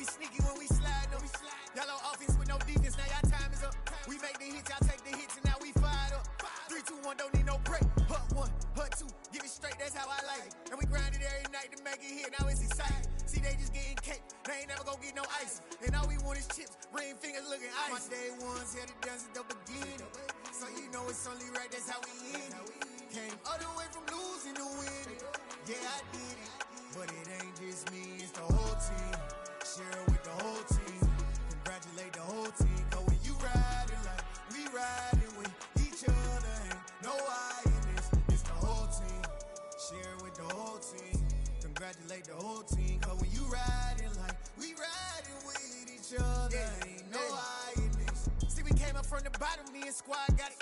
we sneaky when we slide, no. Yellow offense with no defense, now y'all time is up. We make the hits, y'all take the hits, and now we fired up. 3, 2, 1, don't need no break. Hut 1, hut 2, give it straight, that's how I like it. And we grind it every night to make it here, now it's exciting. See, they just getting cake, they ain't never gonna get no ice. And all we want is chips, ring fingers looking ice. My day ones had it done since the beginning. So you know it's only right, that's how we end it. Came all the way from losing to winning. Yeah, I did it, but it ain't just me, it's the whole team. Share it with the whole team. Congratulate the whole team. Cause when you riding like we riding with each other, ain't no I in this. It's the whole team. Share it with the whole team. Congratulate the whole team. Cause when you riding like we riding with each other, ain't no I in this. See, we came up from the bottom, me and squad got it.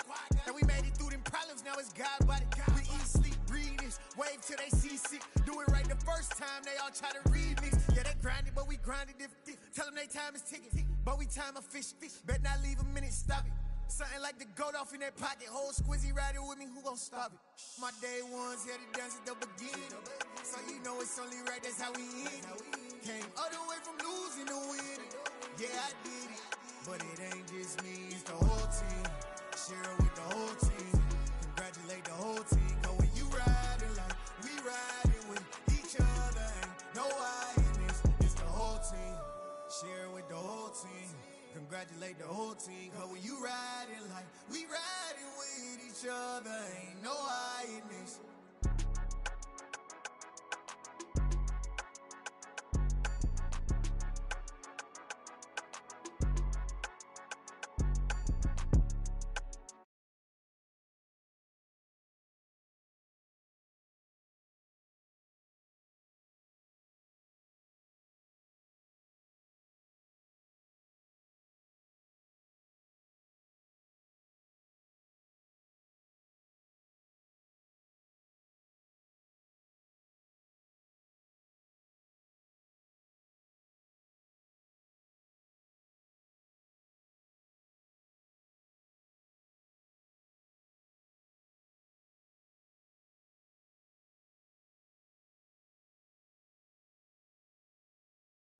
And we made it through them problems, now it's God body. We eat, sleep, breathe this. Wave till they seasick. Do it right the first time, they all try to remix. Yeah, they grinded, but we grinded different. Tell them they time is ticking, but we time a fish. Bet not leave a minute, stop it. Something like the goat off in their pocket. Whole squizzy riding with me, who gon' stop it? My day ones had it done since the beginning. So you know it's only right, that's how we end it. Came all the way from losing to winning. Yeah, I did it, but it ain't just me, it's the whole team. Share it with the whole team. Congratulate the whole team. Cause when you riding like we riding with each other, ain't no I in this. It's the whole team. Share it with the whole team. Congratulate the whole team. Cause when you riding like we riding with each other, ain't no I in this.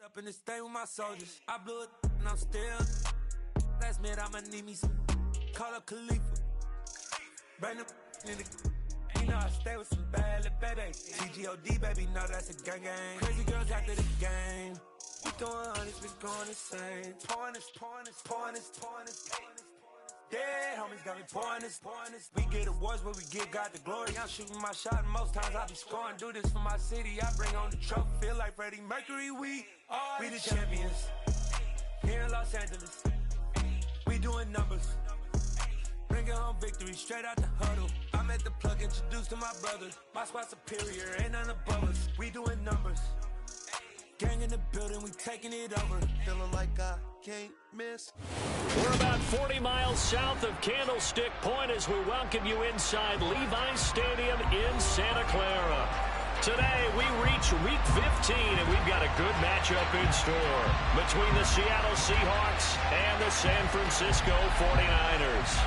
Up in this thing with my soldiers. I blew it and I'm still. Last minute I'ma need me some. Call up Khalifa. Bring them in the. You know I stay with some bad little baby. TGOD baby, know that's a gang gang. Crazy girls after the game. We throwing hundreds, we going insane. Pouring this. Dead homies got me pouring this. We get awards, but we give God the glory. I'm shooting my shot, and most times I be scoring. Do this for my city, I bring on the trophy. Feel like Freddie Mercury, we the champions. Here in Los Angeles, we doing numbers. Bringing home victory, straight out the huddle. I'm at the plug, introduced to my brothers. My squad superior, ain't none above us. We doing numbers. Gang in the building, we taking it over. Feeling like I can't miss. We're about 40 miles south of Candlestick Point as we welcome you inside Levi's Stadium in Santa Clara. Today, we reach Week 15, and we've got a good matchup in store between the Seattle Seahawks and the San Francisco 49ers.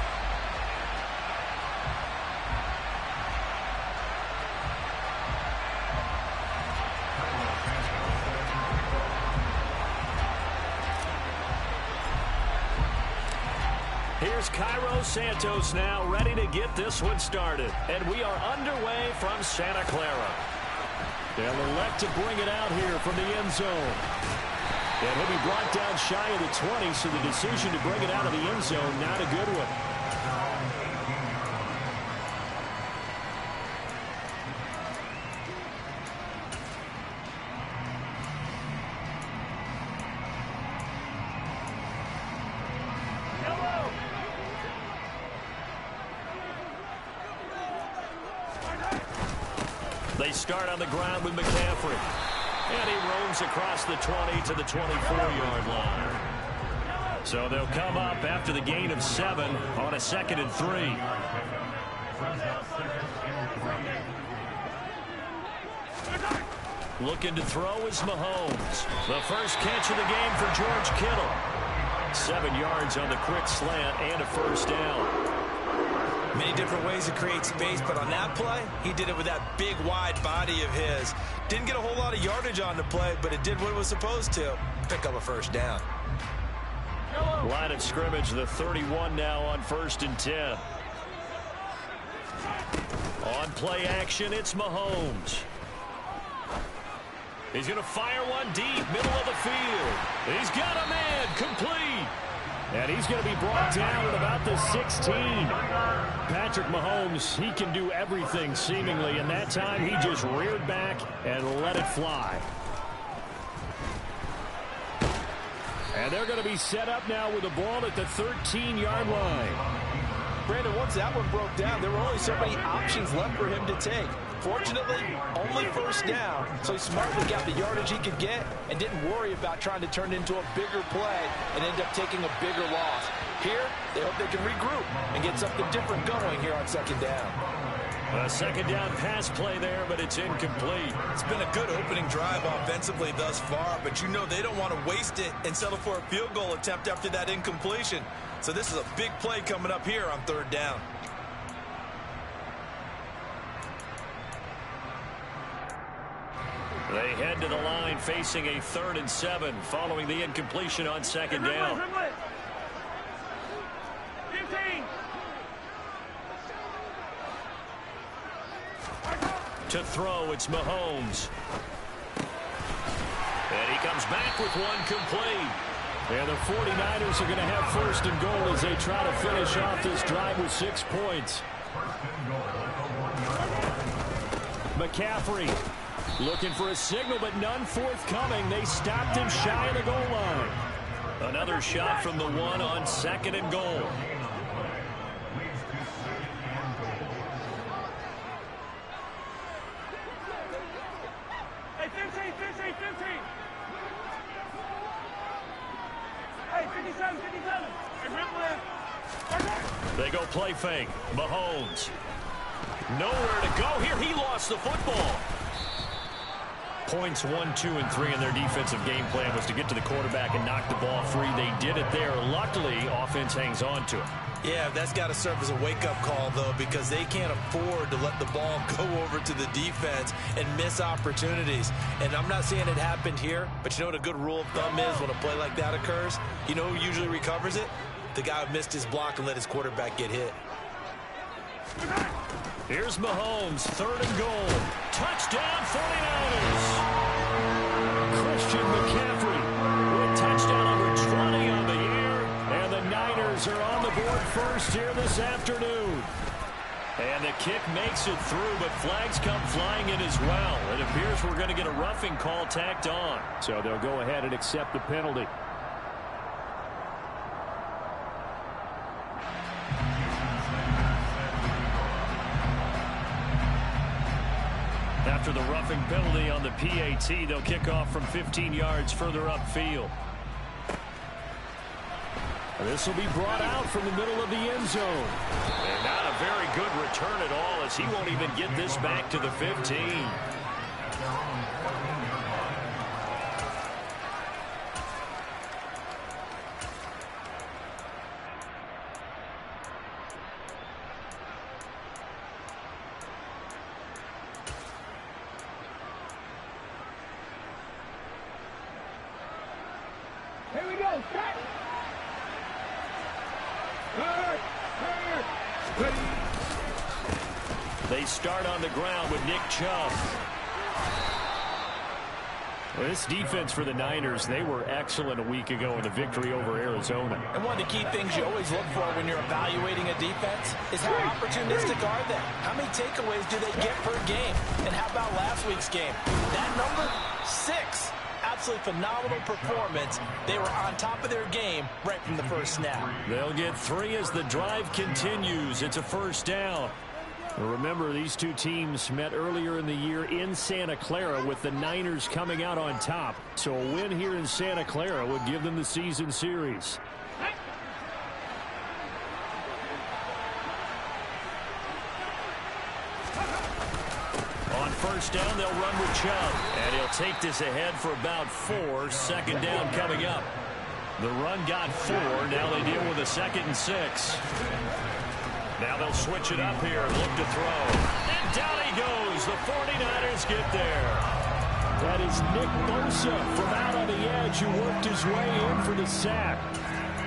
Here's Cairo Santos now, ready to get this one started. And we are underway from Santa Clara. They'll elect to bring it out here from the end zone. And he'll be brought down shy of the 20, so the decision to bring it out of the end zone, not a good one. They start on the ground with McCaffrey. And he roams across the 20 to the 24-yard line. So they'll come up after the gain of 7 on a 2nd and 3. Looking to throw is Mahomes. The first catch of the game for George Kittle. 7 yards on the quick slant and a first down. Many different ways to create space, but on that play, he did it with that big, wide body of his. Didn't get a whole lot of yardage on the play, but it did what it was supposed to. Pick up a first down. Line of scrimmage, the 31 now on 1st and 10. On play action, it's Mahomes. He's going to fire one deep, middle of the field. He's got a man, complete. And he's going to be brought down at about the 16. Patrick Mahomes, he can do everything seemingly, and that time he just reared back and let it fly. And they're going to be set up now with the ball at the 13-yard line. Brandon, once that one broke down, there were only so many options left for him to take. Fortunately, only first down, so he smartly got the yardage he could get and didn't worry about trying to turn it into a bigger play and end up taking a bigger loss. Here, they hope they can regroup and get something different going here on 2nd down. A 2nd down pass play there, but it's incomplete. It's been a good opening drive offensively thus far, but you know they don't want to waste it and settle for a field goal attempt after that incompletion. So this is a big play coming up here on 3rd down. They head to the line facing a 3rd and 7 following the incompletion on 2nd down. 15. To throw, it's Mahomes. And he comes back with one complete. And the 49ers are going to have 1st and goal as they try to finish off this drive with 6 points. McCaffrey looking for a signal, but none forthcoming. They stopped him shy of the goal line. Another shot from the 1 on 2nd and goal. Hey, 15. Hey, 57. Hey, rip left. They go play fake. Mahomes. Nowhere to go here. He lost the football. Points 1, 2, and 3 in their defensive game plan was to get to the quarterback and knock the ball free. They did it there. Luckily, offense hangs on to it. Yeah, that's got to serve as a wake-up call, though, because they can't afford to let the ball go over to the defense and miss opportunities. And I'm not saying it happened here, but you know what a good rule of thumb is when a play like that occurs? You know who usually recovers it? The guy who missed his block and let his quarterback get hit. Here's Mahomes, 3rd and goal. Touchdown, 49ers. Christian McCaffrey with touchdown number 20 on the year. And the Niners are on the board first here this afternoon. And the kick makes it through, but flags come flying in as well. It appears we're going to get a roughing call tacked on. So they'll go ahead and accept the penalty. After the roughing penalty on the PAT, they'll kick off from 15 yards further upfield. This will be brought out from the middle of the end zone. And not a very good return at all, as he won't even get this back to the 15. Here we go. Set. They start on the ground with Nick Chubb. This defense for the Niners, they were excellent a week ago in the victory over Arizona. And one of the key things you always look for when you're evaluating a defense is how opportunistic are they? How many takeaways do they get per game? And how about last week's game? That number, 6. Absolutely phenomenal performance. They were on top of their game right from the first snap. They'll get 3 as the drive continues. It's a first down. Remember, these two teams met earlier in the year in Santa Clara with the Niners coming out on top. So a win here in Santa Clara would give them the season series. On first down, they'll run with Chubb. And he'll take this ahead for about 4. Second down coming up. The run got 4. Now they deal with a 2nd and 6. Now they'll switch it up here. Look to throw. And down he goes. The 49ers get there. That is Nick Bosa from out on the edge who worked his way in for the sack.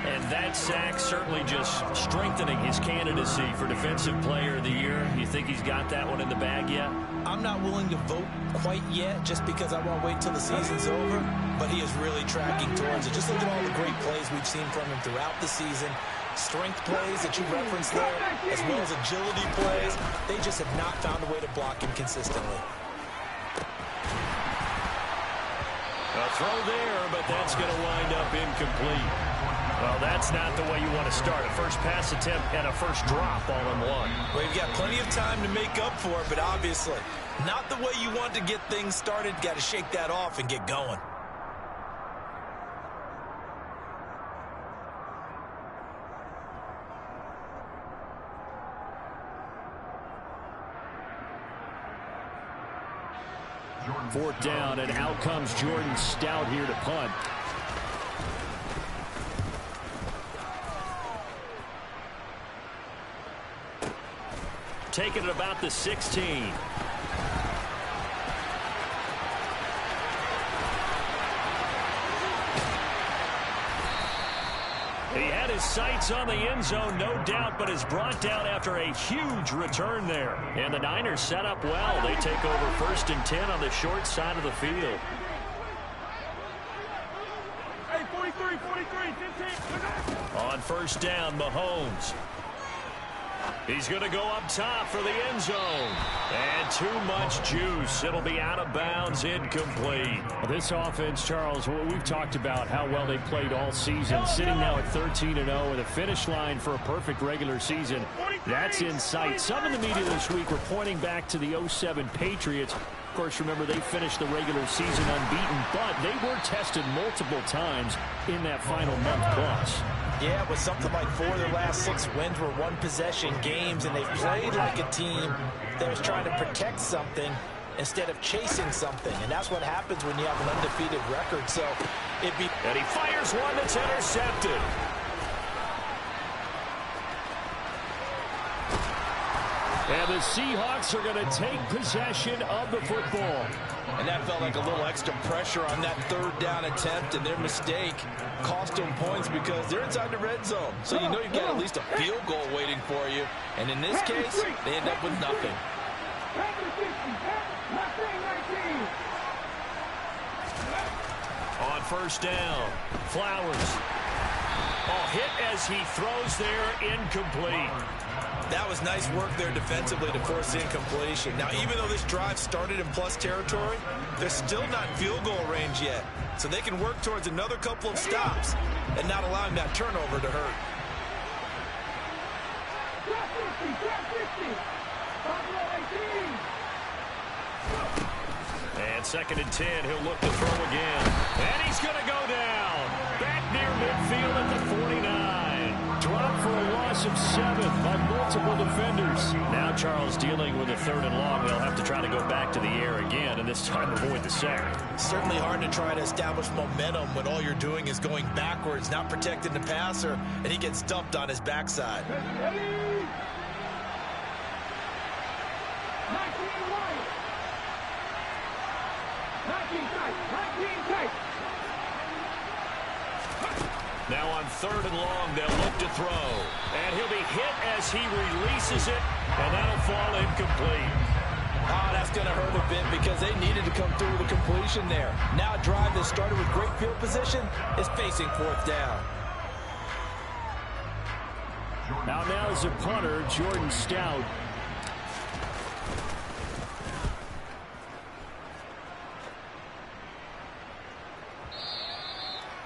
And that sack certainly just strengthening his candidacy for Defensive Player of the Year. You think he's got that one in the bag yet? I'm not willing to vote quite yet just because I want to wait till the season's over, but he is really tracking towards it. Just look at all the great plays we've seen from him throughout the season. Strength plays that you referenced there, as well as agility plays. They just have not found a way to block him consistently. A throw there, but that's going to wind up incomplete. Well, that's not the way you want to start. A first pass attempt and a first drop all in one. Well, you've got plenty of time to make up for it, but obviously not the way you want to get things started. Got to shake that off and get going. Fourth down, and out comes Jordan Stout here to punt. Taking it about the 16. He had his sights on the end zone, no doubt, but is brought down after a huge return there. And the Niners set up well. They take over 1st and 10 on the short side of the field. Hey, 43, 15. On first down, Mahomes. He's going to go up top for the end zone. And too much juice. It'll be out of bounds, incomplete. Well, this offense, Charles, we've talked about how well they played all season. Sitting now at 13-0 with a finish line for a perfect regular season. That's in sight. Some in the media this week were pointing back to the 07 Patriots. Of course, remember, they finished the regular season unbeaten, but they were tested multiple times in that final month plus. Yeah, with something like 4 of their last 6 wins were one-possession games, and they've played like a team that was trying to protect something instead of chasing something. And that's what happens when you have an undefeated record. So and he fires one that's intercepted. And the Seahawks are going to take possession of the football. And that felt like a little extra pressure on that 3rd down attempt, and their mistake cost them points because they're inside the red zone. So you know you've got at least a field goal waiting for you. And in this case, they end up with nothing. On first down, Flowers. Oh, hit as he throws there, incomplete. That was nice work there defensively to force incompletion. Now, even though this drive started in plus territory, they're still not in field goal range yet. So they can work towards another couple of stops and not allowing that turnover to hurt. And 2nd and 10, he'll look to throw again. And he's going to go down. Back near midfield at the 49. Dropped for a loss of 7 by multiple defenders. Now Charles dealing with a 3rd and long. They'll have to try to go back to the air again, and this time avoid the sack. Certainly hard to try to establish momentum when all you're doing is going backwards, not protecting the passer, and he gets dumped on his backside. Now on 3rd and long, they'll look to throw. And he'll be hit as he releases it, and that'll fall incomplete. Oh, that's going to hurt a bit because they needed to come through with a completion there. Now a drive that started with great field position is facing 4th down. Now is a punter, Jordan Stout.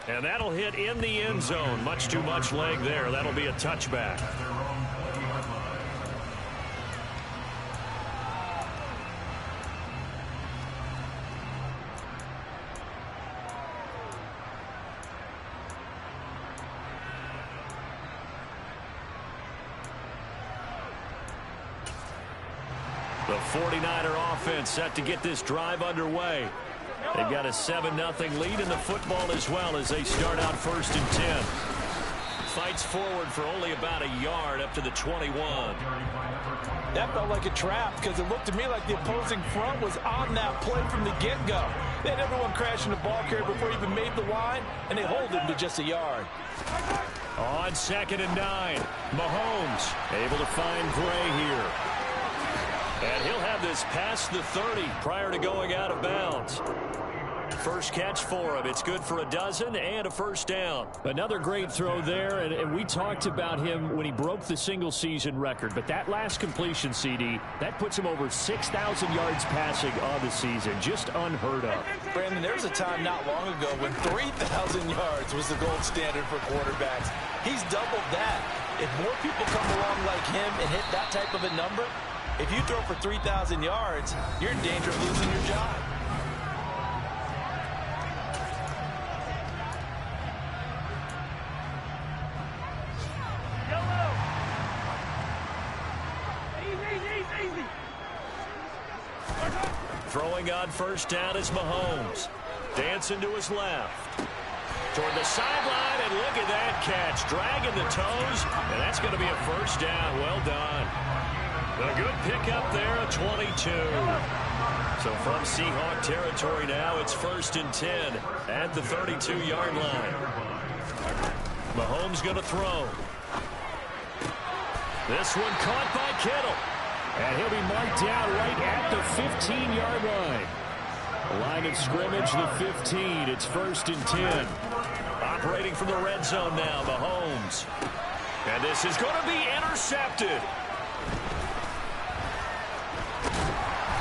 And that'll hit in the end zone. Much too much leg there. That'll be a touchback. The 49er offense set to get this drive underway. They've got a 7-0 lead in the football as well as they start out 1st and 10. fights forward for only about a yard up to the 21. That felt like a trap because it looked to me like the opposing front was on that play from the get-go. They had everyone crashing the ball carrier before he even made the line, and they hold him to just a yard. On 2nd and 9, Mahomes able to find Gray here. And he'll have this past the 30 prior to going out of bounds. First catch for him. It's good for a dozen and a first down. Another great throw there, and we talked about him when he broke the single-season record. But that last completion, CD, that puts him over 6,000 yards passing on the season. Just unheard of. Brandon, there was a time not long ago when 3,000 yards was the gold standard for quarterbacks. He's doubled that. If more people come along like him and hit that type of a number, if you throw for 3,000 yards, you're in danger of losing your job. Throwing on first down is Mahomes. Dancing to his left. Toward the sideline, and look at that catch. Dragging the toes, and that's going to be a first down. Well done. A good pickup there, a 22. So from Seahawk territory now, it's 1st and 10 at the 32-yard line. Mahomes going to throw. This one caught by Kittle. And he'll be marked down right at the 15-yard line. Line of scrimmage, the 15. It's 1st and 10. Operating from the red zone now, Mahomes. And this is going to be intercepted.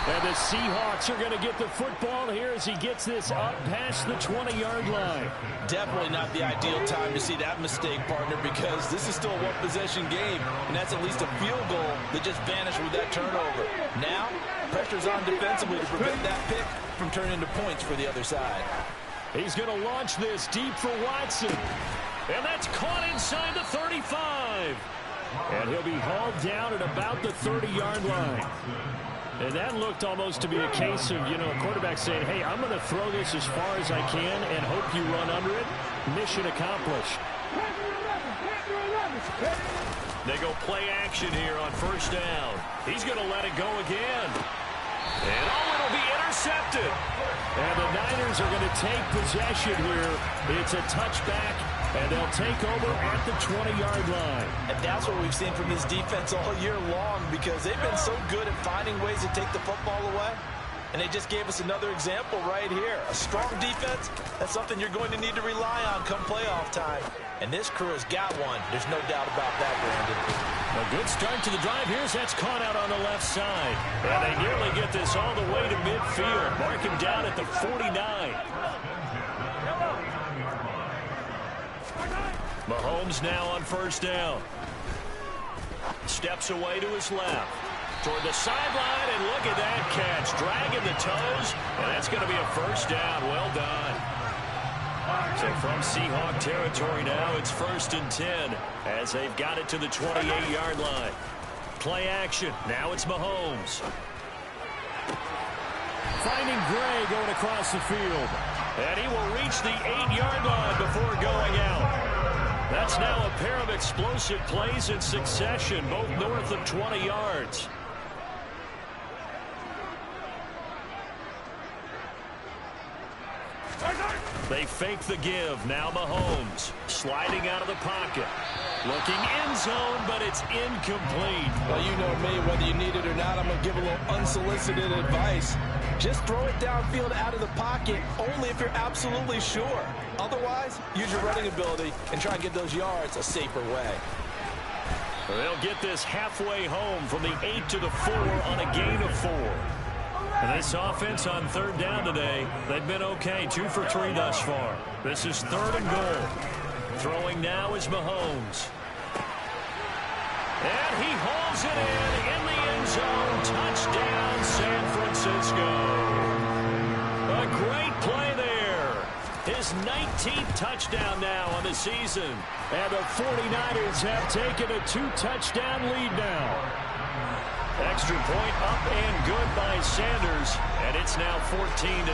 And the Seahawks are going to get the football here as he gets this up past the 20-yard line. Definitely not the ideal time to see that mistake, partner, because this is still a one-possession game, and that's at least a field goal that just vanished with that turnover. Now, pressure's on defensively to prevent that pick from turning into points for the other side. He's going to launch this deep for Watson. And that's caught inside the 35. And he'll be hauled down at about the 30-yard line. And that looked almost to be a case of, a quarterback saying, hey, I'm going to throw this as far as I can and hope you run under it. Mission accomplished. They go play action here on first down. He's going to let it go again. And it'll be intercepted. And the Niners are going to take possession here. It's a touchback, and they'll take over at the 20-yard line. And that's what we've seen from this defense all year long, because they've been so good at finding ways to take the football away. And they just gave us another example right here. A strong defense, that's something you're going to need to rely on come playoff time. And this crew has got one. There's no doubt about that, Brandon. A good start to the drive. Here's that's caught out on the left side. And they nearly get this all the way to midfield. Mark him down at the 49. Mahomes now on first down. Steps away to his left. Toward the sideline, and look at that catch. Dragging the toes, and that's going to be a first down. Well done. So from Seahawk territory now, it's 1st and 10 as they've got it to the 28-yard line. Play action. Now it's Mahomes. Finding Gray going across the field. And he will reach the 8-yard line before going out. That's now a pair of explosive plays in succession, both north of 20 yards. They fake the give. Now Mahomes sliding out of the pocket. Looking end zone, but it's incomplete. Well, you know me, whether you need it or not, I'm going to give a little unsolicited advice. Just throw it downfield out of the pocket only if you're absolutely sure. Otherwise, use your running ability and try and get those yards a safer way. They'll get this halfway home from the 8 to the 4 on a gain of 4. And this offense on third down today, they've been okay. 2 for 3 thus far. This is 3rd and goal. Throwing now is Mahomes. And he hauls it in the end zone. Touchdown, San Francisco. A great play there. His 19th touchdown now on the season. And the 49ers have taken a 2-touchdown lead now. Extra point up and good by Sanders, and it's now 14-0.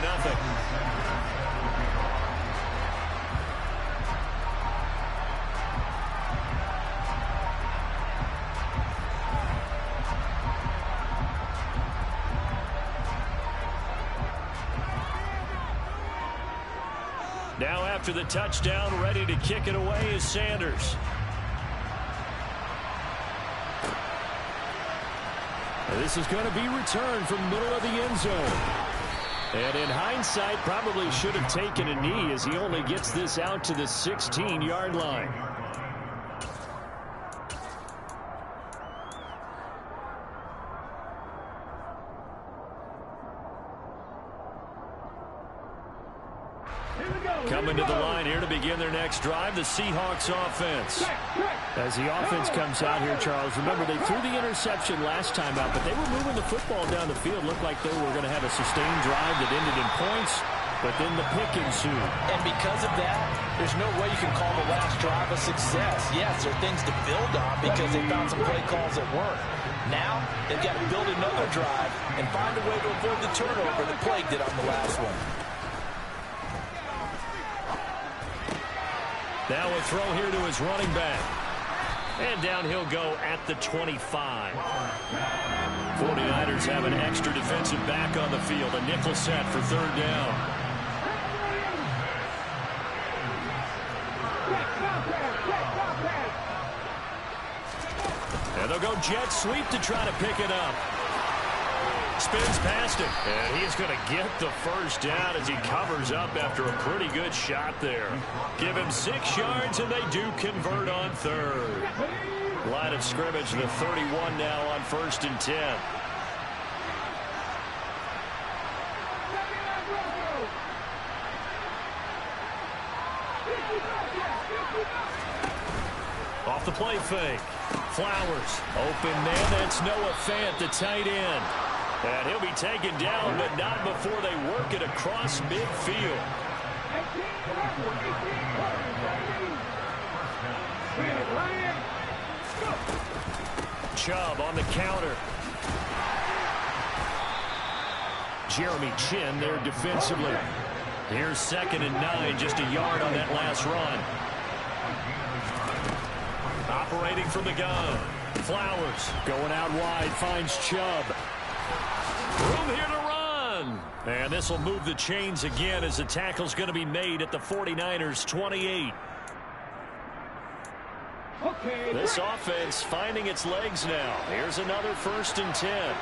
Now after the touchdown, ready to kick it away is Sanders. This is going to be returned from the middle of the end zone. And in hindsight, probably should have taken a knee as he only gets this out to the 16-yard line. Coming to the line here to begin their next drive, the Seahawks offense. As the offense comes out here, Charles, remember they threw the interception last time out, but they were moving the football down the field. Looked like they were going to have a sustained drive that ended in points, but then the pick ensued. And because of that, there's no way you can call the last drive a success. Yes, there are things to build on because they found some play calls that work. Now, they've got to build another drive and find a way to avoid the turnover that plagued it on the last one. Now a throw here to his running back. And down he'll go at the 25. 49ers have an extra defensive back on the field. A nickel set for third down. And they'll go jet sweep to try to pick it up. Spins past him, and he's going to get the first down as he covers up after a pretty good shot there. Give him 6 yards, and they do convert on third. Line of scrimmage, the 31 now on 1st and 10. Off the play fake. Flowers, open man, that's Noah Fant, the tight end. And he'll be taken down, but not before they work it across midfield. Chubb on the counter. Jeremy Chin there defensively. Here's 2nd and 9, just a yard on that last run. Operating from the gun. Flowers going out wide, finds Chubb. Room here to run. And this will move the chains again as the tackle's going to be made at the 49ers 28. This offense finding its legs now. Here's another 1st and 10.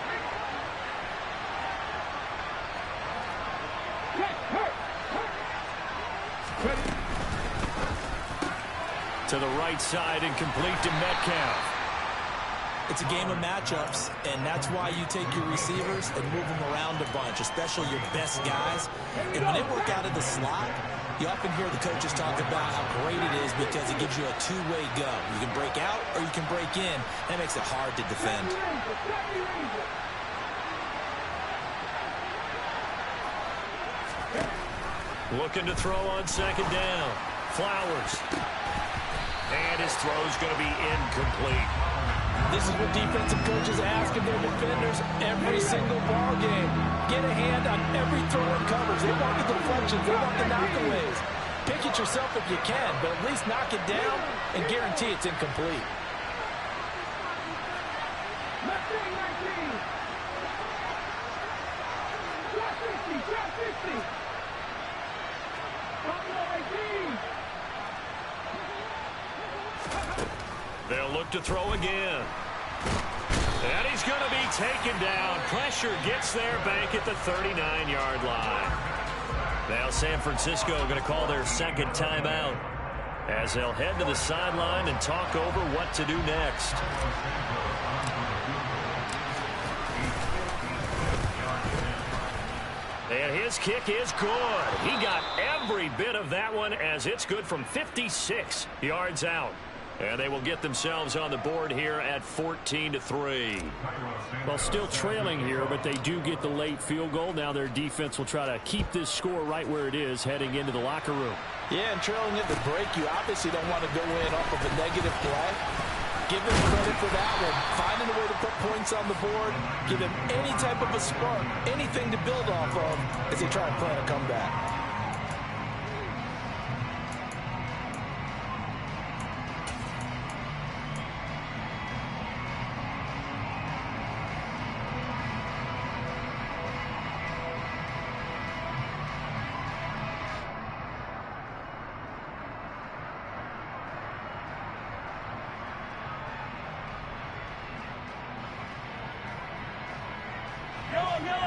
To the right side and complete to Metcalf. It's a game of matchups, and that's why you take your receivers and move them around a bunch, especially your best guys. And when they work out of the slot, you often hear the coaches talk about how great it is because it gives you a two-way go. You can break out or you can break in. That makes it hard to defend. Looking to throw on 2nd down. Flowers. And his throw's going to be incomplete. This is what defensive coaches ask of their defenders every single ball game. Get a hand on every throw and coverage. They want the deflections. They want the knockaways. Pick it yourself if you can, but at least knock it down and guarantee it's incomplete. They'll look to throw again. And he's going to be taken down. Pressure gets there back at the 39-yard line. Now San Francisco going to call their 2nd timeout as they'll head to the sideline and talk over what to do next. And his kick is good. He got every bit of that one as it's good from 56 yards out. And they will get themselves on the board here at 14-3. Well, still trailing here, but they do get the late field goal. Now their defense will try to keep this score right where it is heading into the locker room. Yeah, and trailing at the break, you obviously don't want to go in off of a negative play. Give them credit for that one. Finding a way to put points on the board. Give them any type of a spark, anything to build off of as they try to plan a comeback.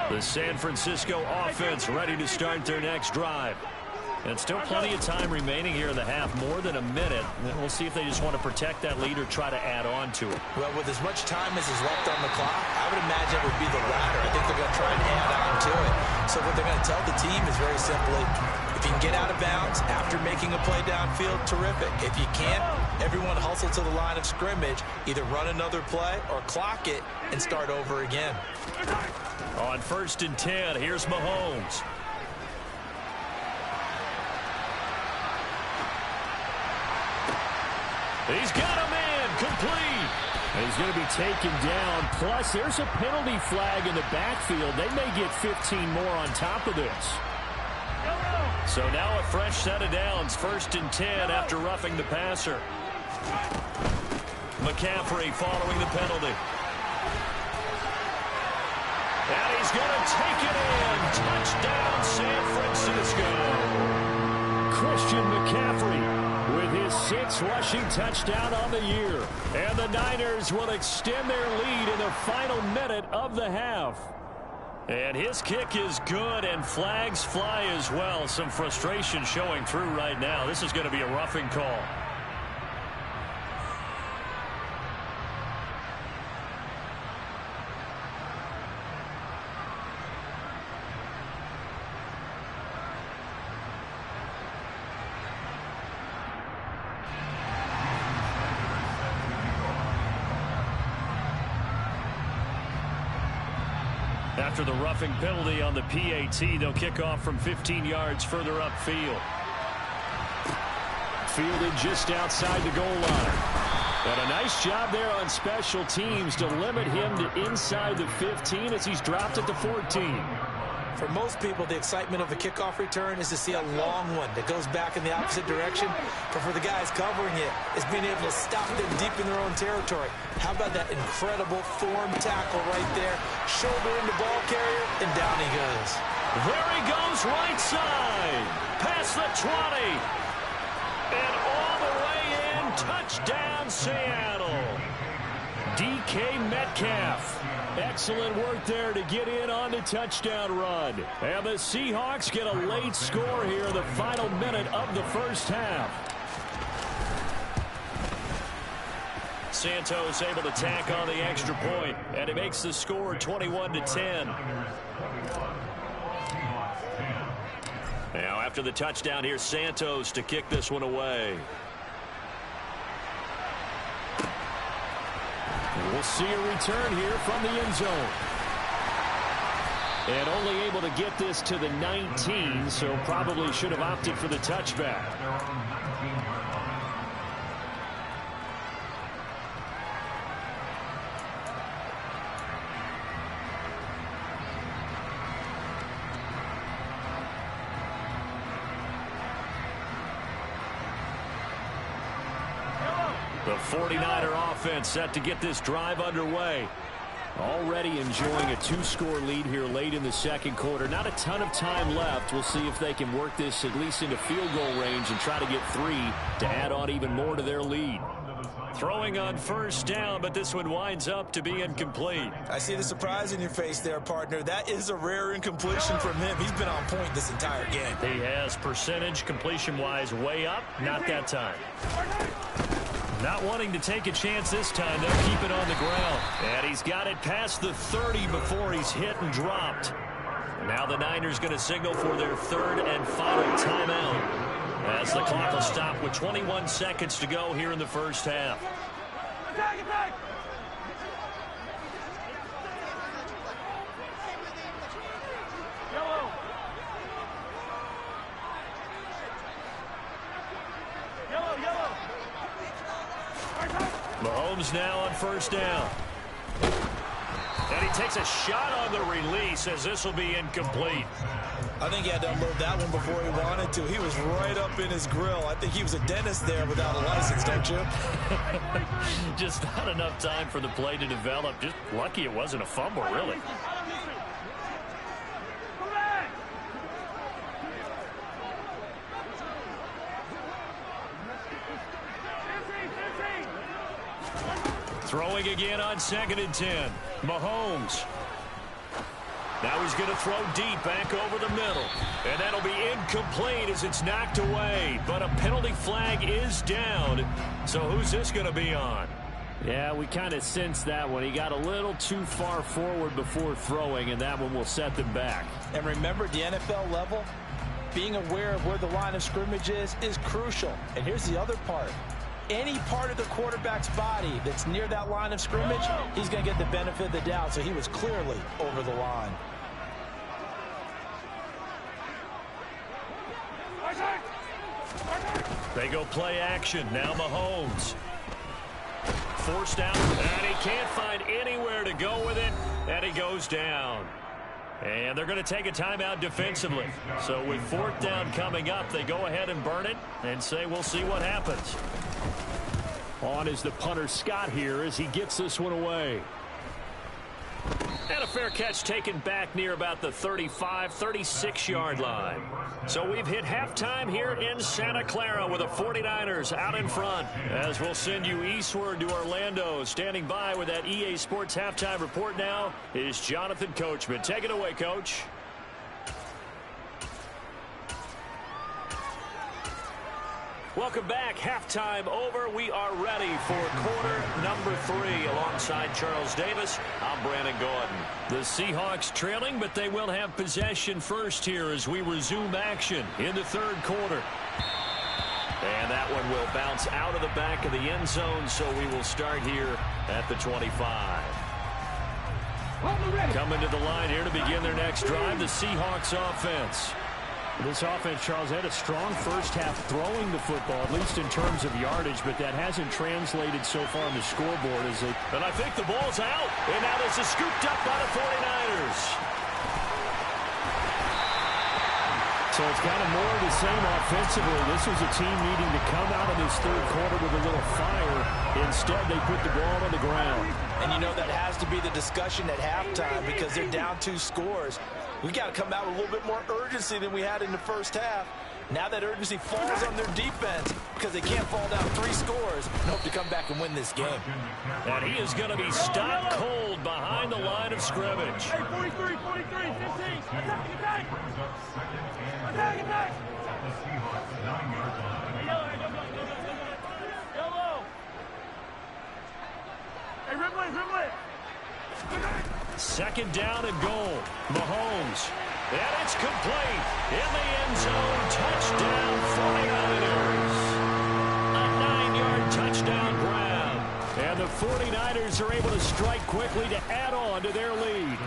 The San Francisco offense ready to start their next drive. And still plenty of time remaining here in the half, more than a minute. And we'll see if they just want to protect that lead or try to add on to it. Well, with as much time as is left on the clock, I would imagine it would be the latter. I think they're going to try and add on to it. So what they're going to tell the team is very simply, if you can get out of bounds after making a play downfield, terrific. If you can't, everyone hustle to the line of scrimmage, either run another play or clock it and start over again. On 1st and 10, here's Mahomes. He's got a man complete. He's going to be taken down. Plus, there's a penalty flag in the backfield. They may get 15 more on top of this. So now a fresh set of downs. 1st and 10 after roughing the passer. McCaffrey following the penalty. And he's going to take it in. Touchdown, San Francisco. Christian McCaffrey with his 6th rushing touchdown on the year. And the Niners will extend their lead in the final minute of the half. And his kick is good, and flags fly as well. Some frustration showing through right now. This is going to be a roughing call. After the roughing penalty on the PAT, they'll kick off from 15 yards further upfield. Fielded just outside the goal line. And a nice job there on special teams to limit him to inside the 15 as he's dropped at the 14. For most people, the excitement of a kickoff return is to see a long one that goes back in the opposite direction. But for the guys covering it, it's being able to stop them deep in their own territory. How about that incredible form tackle right there? Shoulder in the ball carrier, and down he goes. There he goes, right side. Past the 20. And all the way in, touchdown, Seattle. DK Metcalf. Excellent work there to get in on the touchdown run. And the Seahawks get a late score here in the final minute of the first half. Santos able to tack on the extra point, and it makes the score 21-10. Now after the touchdown, here's Santos to kick this one away. We'll see a return here from the end zone. And only able to get this to the 19, so probably should have opted for the touchback. The 49er offense set to get this drive underway. Already enjoying a 2-score lead here late in the second quarter. Not a ton of time left. We'll see if they can work this at least into field goal range and try to get 3 to add on even more to their lead. Throwing on first down, but this one winds up to be incomplete. I see the surprise in your face there, partner. That is a rare incompletion from him. He's been on point this entire game. He has percentage completion-wise way up. Not that time. Not wanting to take a chance this time. They'll keep it on the ground. And he's got it past the 30 before he's hit and dropped. Now the Niners going to signal for their 3rd and final timeout, as the clock will stop with 21 seconds to go here in the first half. Attack, attack! Yellow! Yellow, yellow! Mahomes now on first down. And he takes a shot on the release as this will be incomplete. I think he had to unload that one before he wanted to. He was right up in his grill. I think he was a dentist there without a license, don't you? Just not enough time for the play to develop. Just lucky it wasn't a fumble, really. Throwing again on 2nd and 10. Mahomes. Now he's going to throw deep back over the middle. And that'll be incomplete as it's knocked away. But a penalty flag is down. So who's this going to be on? Yeah, we kind of sensed that one. He got a little too far forward before throwing, and that one will set them back. And remember, at the NFL level, being aware of where the line of scrimmage is crucial. And here's the other part. Any part of the quarterback's body that's near that line of scrimmage, he's going to get the benefit of the doubt. So he was clearly over the line. They go play action. Now Mahomes. Forced out, and he can't find anywhere to go with it, and he goes down. And they're going to take a timeout defensively. So with 4th down coming up, they go ahead and burn it and say we'll see what happens. On is the punter Scott here as he gets this one away. And a fair catch taken back near about the 35, 36-yard line. So we've hit halftime here in Santa Clara with the 49ers out in front. As we'll send you eastward to Orlando. Standing by with that EA Sports halftime report now is Jonathan Coachman. Take it away, Coach. Welcome back. Halftime over. We are ready for quarter number 3. Alongside Charles Davis, I'm Brandon Gordon. The Seahawks trailing, but they will have possession first here as we resume action in the 3rd quarter. And that one will bounce out of the back of the end zone, so we will start here at the 25. Coming to the line here to begin their next drive, the Seahawks offense. This offense, Charles, had a strong first half throwing the football, at least in terms of yardage, but that hasn't translated so far on the scoreboard. And I think the ball's out, and now this is scooped up by the 49ers. So it's kind of more of the same offensively. This was a team needing to come out in this 3rd quarter with a little fire. Instead, they put the ball on the ground. And you know that has to be the discussion at halftime because they're down 2 scores. We got to come out with a little bit more urgency than we had in the first half. Now that urgency falls on their defense because they can't fall down 3 scores and hope to come back and win this game. And he is going to be stopped cold behind the line of scrimmage. Hey, 43, 43, 15. Attack, attack. Attack, attack. Yellow. Hey, Rimley. 2nd down and goal. Mahomes. And it's complete. In the end zone. Touchdown 49ers. A 9-yard touchdown grab. And the 49ers are able to strike quickly to add on to their lead.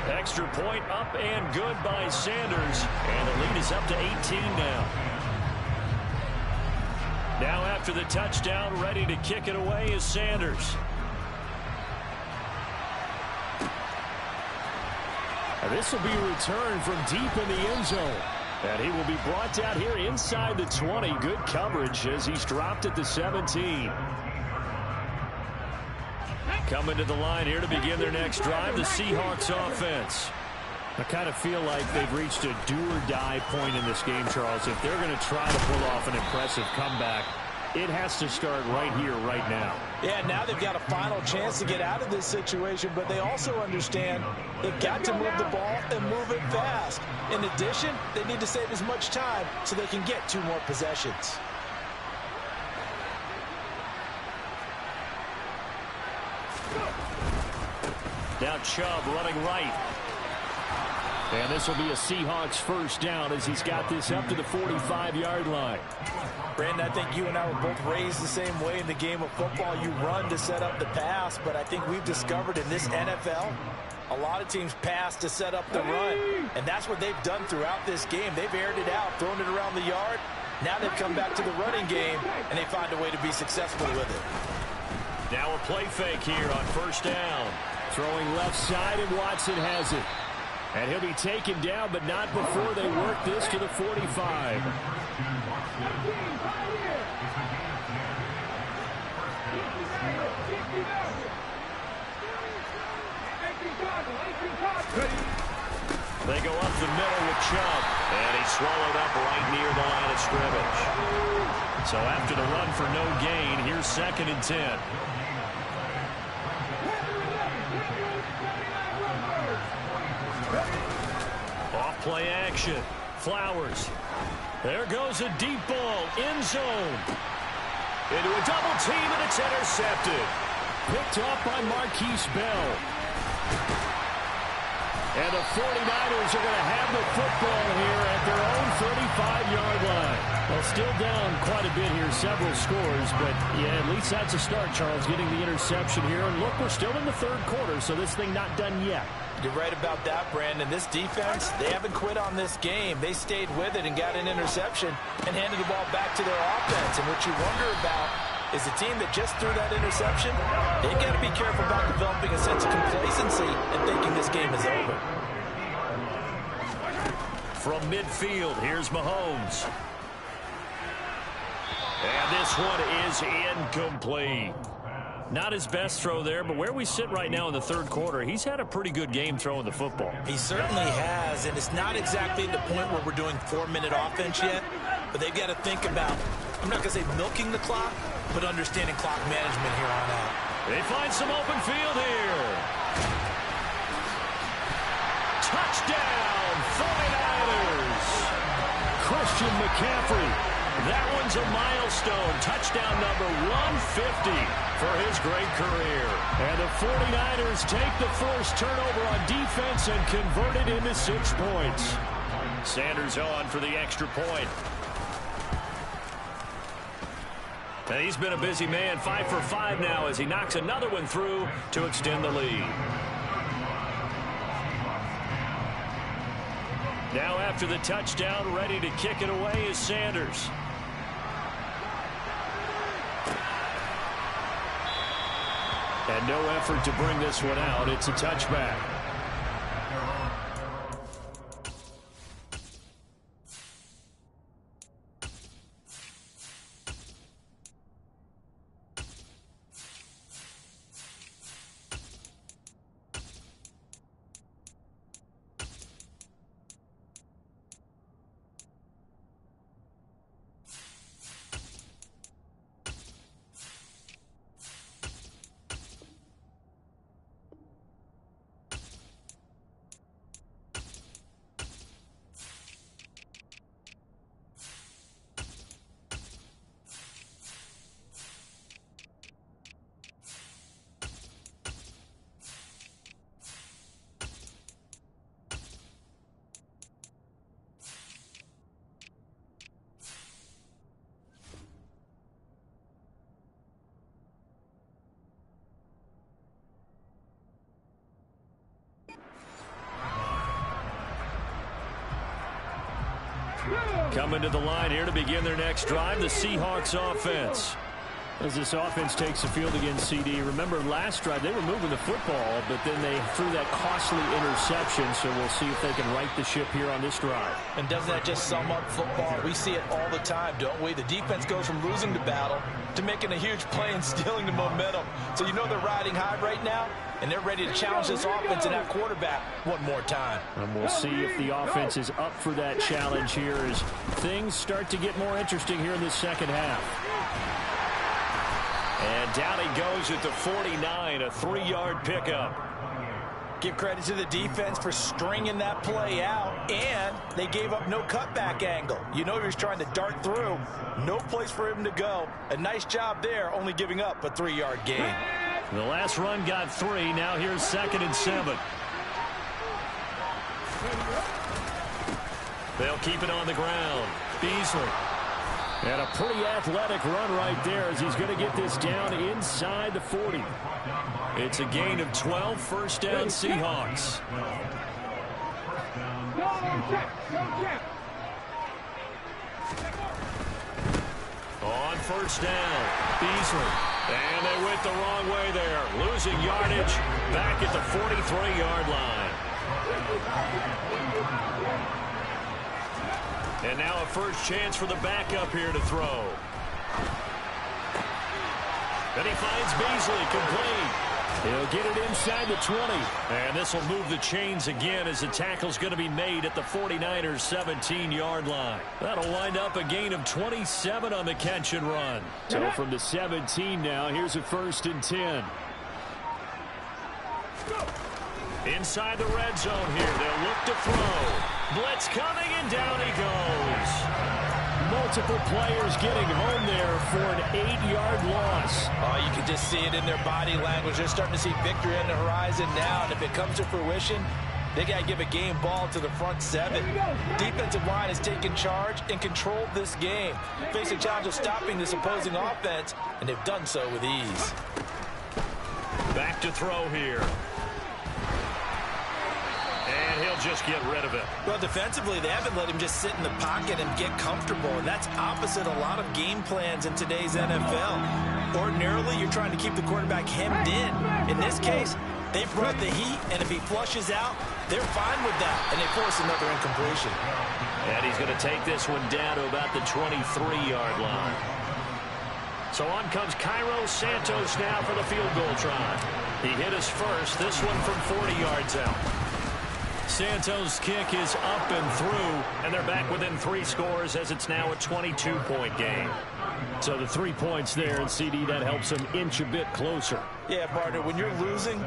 Extra point up and good by Sanders. And the lead is up to 18 now. Now after the touchdown, ready to kick it away is Sanders. This will be a return from deep in the end zone. And he will be brought down here inside the 20. Good coverage as he's dropped at the 17. Coming to the line here to begin their next drive, the Seahawks offense. I kind of feel like they've reached a do-or-die point in this game, Charles. If they're going to try to pull off an impressive comeback, it has to start right here, right now. Yeah, now they've got a final chance to get out of this situation, but they also understand they've got to move the ball and move it fast. In addition, they need to save as much time so they can get 2 more possessions. Now Chubb running right. And this will be a Seahawks first down as he's got this up to the 45-yard line. Brandon, I think you and I were both raised the same way in the game of football. You run to set up the pass, but I think we've discovered in this NFL, a lot of teams pass to set up the run. And that's what they've done throughout this game. They've aired it out, thrown it around the yard. Now they've come back to the running game, and they find a way to be successful with it. Now a play fake here on first down. Throwing left side, and Watson has it. And he'll be taken down, but not before they work this to the 45. They go up the middle with Chubb, and he's swallowed up right near the line of scrimmage. So after the run for no gain, here's 2nd and 10. Play action. Flowers. There goes a deep ball. End zone. Into a double team, and it's intercepted. Picked off by Marquise Bell. And the 49ers are going to have the football here at their own 35-yard line. Well, still down quite a bit here, several scores, but yeah, at least that's a start, Charles, getting the interception here. And look, we're still in the third quarter, so this thing not done yet. You're right about that, Brandon. This defense, they haven't quit on this game. They stayed with it and got an interception and handed the ball back to their offense. And what you wonder about is the team that just threw that interception, they got to be careful about developing a sense of complacency and thinking this game is over. From midfield, here's Mahomes. And this one is incomplete. Not his best throw there, but where we sit right now in the third quarter, he's had a pretty good game throwing the football. He certainly has, and it's not exactly the point where we're doing 4-minute offense yet, but they've got to think about, I'm not going to say milking the clock, but understanding clock management here on out. They find some open field here. Touchdown, 49ers. Christian McCaffrey. That one's a milestone. Touchdown number 150 for his great career. And the 49ers take the forced turnover on defense and convert it into 6 points. Sanders on for the extra point. And he's been a busy man, 5 for 5 now as he knocks another one through to extend the lead. Now after the touchdown, ready to kick it away is Sanders. And no effort to bring this one out. It's a touchback. Coming to the line here to begin their next drive, the Seahawks offense. As this offense takes the field against CD, remember last drive they were moving the football, but then they threw that costly interception, so we'll see if they can right the ship here on this drive. And doesn't that just sum up football? We see it all the time, don't we? The defense goes from losing the battle to making a huge play and stealing the momentum. So you know they're riding high right now, and they're ready to challenge this offense and that quarterback one more time. And we'll see if the offense is up for that challenge here as things start to get more interesting here in the second half. And down he goes at the 49, a 3-yard pickup. Give credit to the defense for stringing that play out, and they gave up no cutback angle. You know he was trying to dart through. No place for him to go. A nice job there, only giving up a 3-yard gain. The last run got 3. Now here's 2nd and 7. They'll keep it on the ground. Beasley. And a pretty athletic run right there as he's going to get this down inside the 40. It's a gain of 12, first down Seahawks. On first down, Beasley. And they went the wrong way there. Losing yardage back at the 43-yard line. And now a first chance for the backup here to throw. And he finds Beasley complete. He'll get it inside the 20. And this will move the chains again as the tackle's going to be made at the 49ers' 17-yard line. That'll wind up a gain of 27 on the catch and run. So from the 17 now, here's a 1st and 10. Inside the red zone here. They'll look to throw. Blitz coming, and down he goes. Multiple players getting home there for an 8-yard loss. Oh, you can just see it in their body language. They're starting to see victory on the horizon now, and if it comes to fruition, they got to give a game ball to the front seven. Defensive line has taken charge and controlled this game. Facing challenge of stopping this opposing offense, and they've done so with ease. Back to throw here. And he'll just get rid of it. Well, defensively, they haven't let him just sit in the pocket and get comfortable, and that's opposite a lot of game plans in today's NFL. Ordinarily, you're trying to keep the quarterback hemmed in. In this case, they brought the heat, and if he flushes out, they're fine with that, and they force another incompletion. And he's going to take this one down to about the 23-yard line. So on comes Cairo Santos now for the field goal try. He hit us first, this one from 40 yards out. Santos' kick is up and through, and they're back within 3 scores as it's now a 22-point game. So the 3 points there, and CD, that helps them inch a bit closer. Yeah, partner, when you're losing,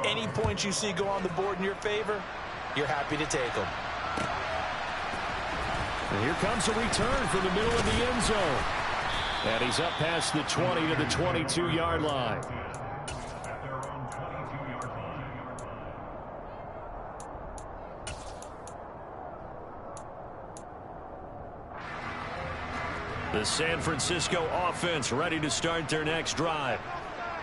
any points you see go on the board in your favor, you're happy to take them. And here comes a return from the middle of the end zone. And he's up past the 20 to the 22-yard line. The San Francisco offense ready to start their next drive.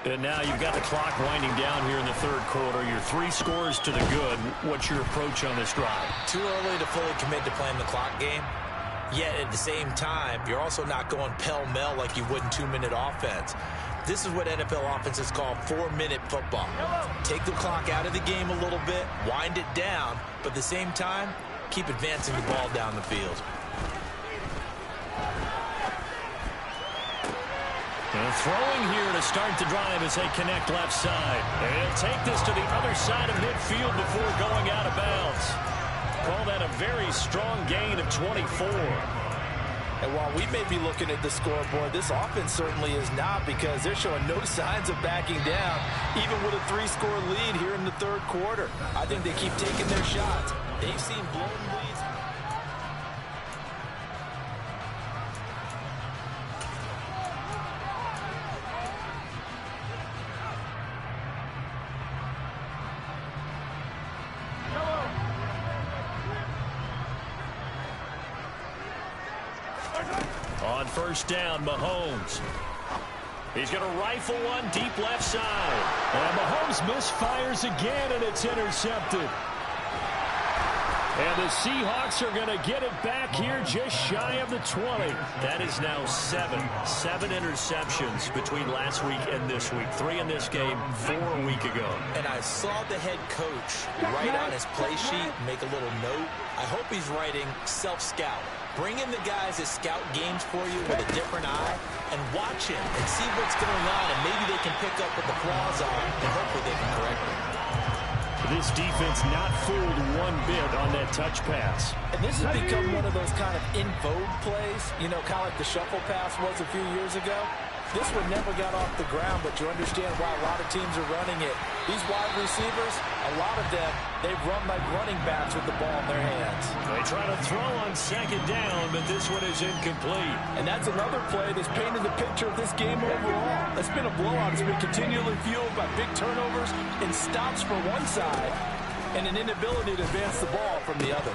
And now you've got the clock winding down here in the third quarter. You're 3 scores to the good. What's your approach on this drive? Too early to fully commit to playing the clock game. Yet at the same time, you're also not going pell-mell like you would in 2-minute offense. This is what NFL offenses call 4-minute football. Take the clock out of the game a little bit, wind it down, but at the same time, keep advancing the ball down the field. And throwing here to start the drive as they connect left side. And he'll take this to the other side of midfield before going out of bounds. Call that a very strong gain of 24. And while we may be looking at the scoreboard, this offense certainly is not, because they're showing no signs of backing down, even with a 3-score lead here in the third quarter. I think they keep taking their shots. They've seen blown leads. On first down, Mahomes. He's going to rifle one deep left side. And Mahomes misfires again, and it's intercepted. And the Seahawks are going to get it back here just shy of the 20. That is now 7 interceptions between last week and this week. 3 in this game, 4 a week ago. And I saw the head coach write on his play sheet, make a little note. I hope he's writing self-scout. Bring in the guys that scout games for you with a different eye and watch him and see what's going on, and maybe they can pick up what the flaws are, and hopefully they can correct them. This defense not fooled one bit on that touch pass. And this has become one of those kind of in vogue plays, you know, kind of like the shuffle pass was a few years ago. This one never got off the ground, but you understand why a lot of teams are running it. These wide receivers, a lot of them, they run like running backs with the ball in their hands. They try to throw on second down, but this one is incomplete. And that's another play that's painted the picture of this game overall. It's been a blowout. It's been continually fueled by big turnovers and stops for one side and an inability to advance the ball from the other.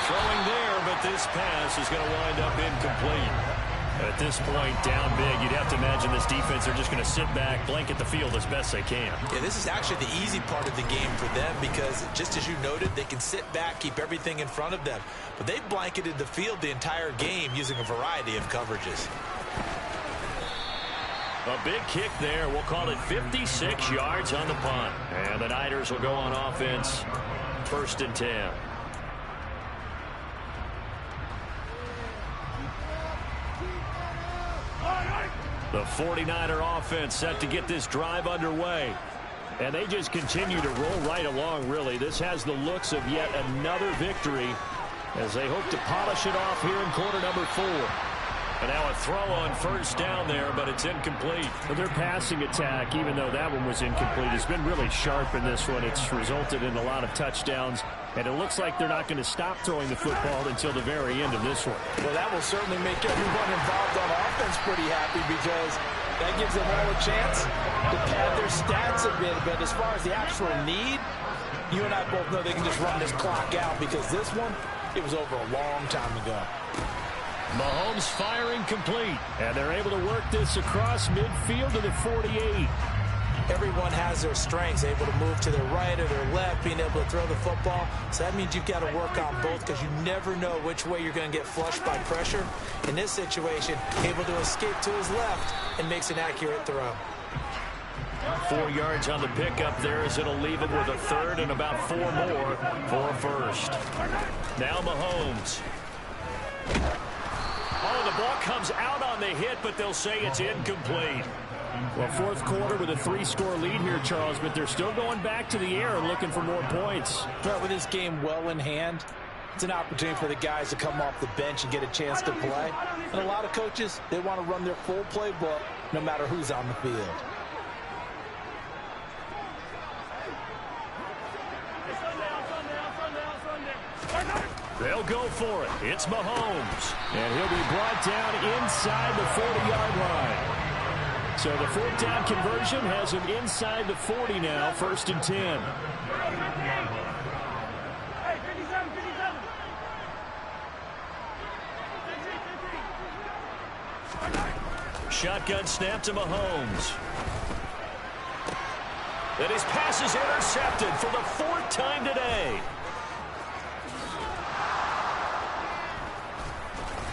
Throwing there, but this pass is going to wind up incomplete. At this point, down big, you'd have to imagine this defense are just going to sit back, blanket the field as best they can. Yeah, this is actually the easy part of the game for them, because just as you noted, they can sit back, keep everything in front of them. But they've blanketed the field the entire game using a variety of coverages. A big kick there. We'll call it 56 yards on the punt. And the Niners will go on offense, 1st and 10. The 49er offense set to get this drive underway. And they just continue to roll right along, really. This has the looks of yet another victory as they hope to polish it off here in quarter number 4. And now a throw on first down there, but it's incomplete. Well, their passing attack, even though that one was incomplete, has been really sharp in this one. It's resulted in a lot of touchdowns And it looks like they're not going to stop throwing the football until the very end of this one. Well, that will certainly make everyone involved on offense pretty happy because that gives them all a chance to pad their stats a bit. But as far as the actual need, you and I both know they can just run this clock out because this one, it was over a long time ago. Mahomes firing complete, and they're able to work this across midfield to the 48. Everyone has their strengths, able to move to their right or their left, being able to throw the football. So that means you've got to work on both because you never know which way you're going to get flushed by pressure. In this situation, able to escape to his left and makes an accurate throw. 4 yards on the pickup there as it'll leave it with a third and about 4 more for a first. Now Mahomes. Oh, the ball comes out on the hit, but they'll say it's incomplete. Well, fourth quarter with a 3-score lead here, Charles, but they're still going back to the air and looking for more points. But with this game well in hand, it's an opportunity for the guys to come off the bench and get a chance to play. And a lot of coaches, they want to run their full playbook no matter who's on the field. They'll go for it. It's Mahomes. And he'll be brought down inside the 40-yard line. So the fourth down conversion has him inside the 40 now, 1st and 10. Shotgun snap to Mahomes. And his pass is intercepted for the 4th time today.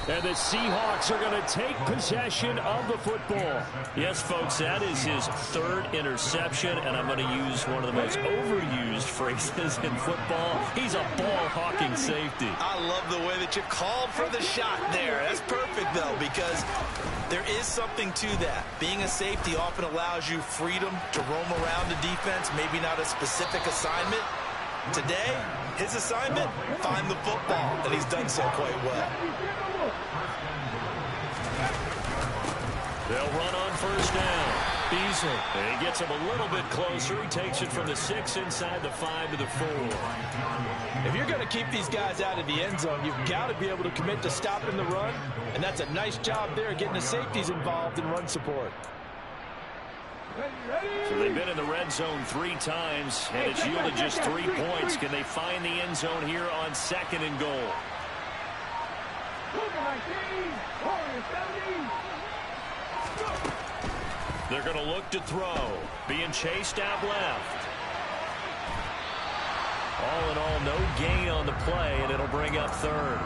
And the Seahawks are going to take possession of the football. Yes, folks, that is his 3rd interception, and I'm going to use one of the most overused phrases in football. He's a ball-hawking safety. I love the way that you called for the shot there. That's perfect, though, because there is something to that. Being a safety often allows you freedom to roam around the defense, maybe not a specific assignment. Today, his assignment, find the football, and he's done so quite well. They'll run on 1st down. Beasley. And he gets him a little bit closer. He takes it from the 6 inside the 5 to the 4. If you're going to keep these guys out of the end zone, you've got to be able to commit to stopping the run. And that's a nice job there, getting the safeties involved in run support. So they've been in the red zone 3 times, and it's yielded just 3 points. Can they find the end zone here on 2nd and goal? They're going to look to throw. Being chased out left. All in all, no gain on the play, and it'll bring up 3rd.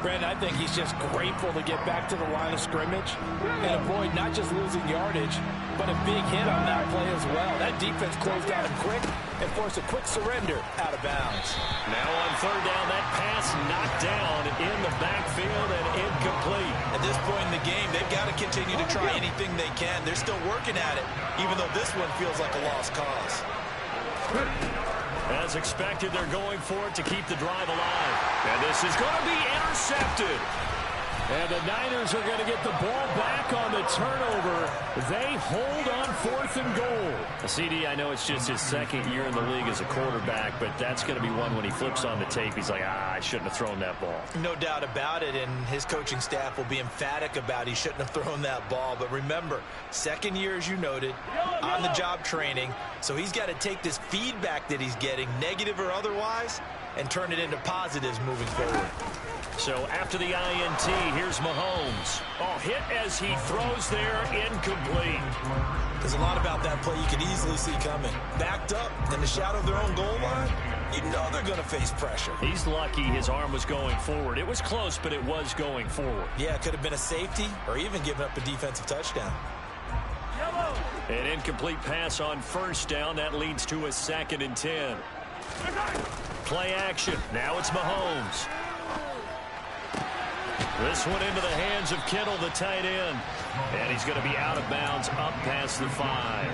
Brandon, I think he's just grateful to get back to the line of scrimmage and avoid not just losing yardage, but a big hit on that play as well. That defense closed out him quick and forced a quick surrender out of bounds. Now on 3rd down, that pass knocked down in the backfield and incomplete. At this point in the game, they've got to continue to try anything they can. They're still working at it, even though this one feels like a lost cause. As expected, they're going for it to keep the drive alive. And this is going to be intercepted. And the Niners are going to get the ball back on the turnover. They hold on 4th and goal. CD, I know it's just his 2nd year in the league as a quarterback, but that's going to be one when he flips on the tape. He's like, I shouldn't have thrown that ball. No doubt about it, and his coaching staff will be emphatic about he shouldn't have thrown that ball. But remember, 2nd year, as you noted, on-the-job training. So he's got to take this feedback that he's getting, negative or otherwise, and turn it into positives moving forward. So after the INT, here's Mahomes. Oh, hit as he throws there, incomplete. There's a lot about that play you could easily see coming. Backed up in the shadow of their own goal line, you know they're going to face pressure. He's lucky his arm was going forward. It was close, but it was going forward. Yeah, it could have been a safety or even given up a defensive touchdown. An incomplete pass on 1st down. That leads to a 2nd and 10. Play action. Now it's Mahomes. This one into the hands of Kittle, the tight end. And he's going to be out of bounds up past the 5.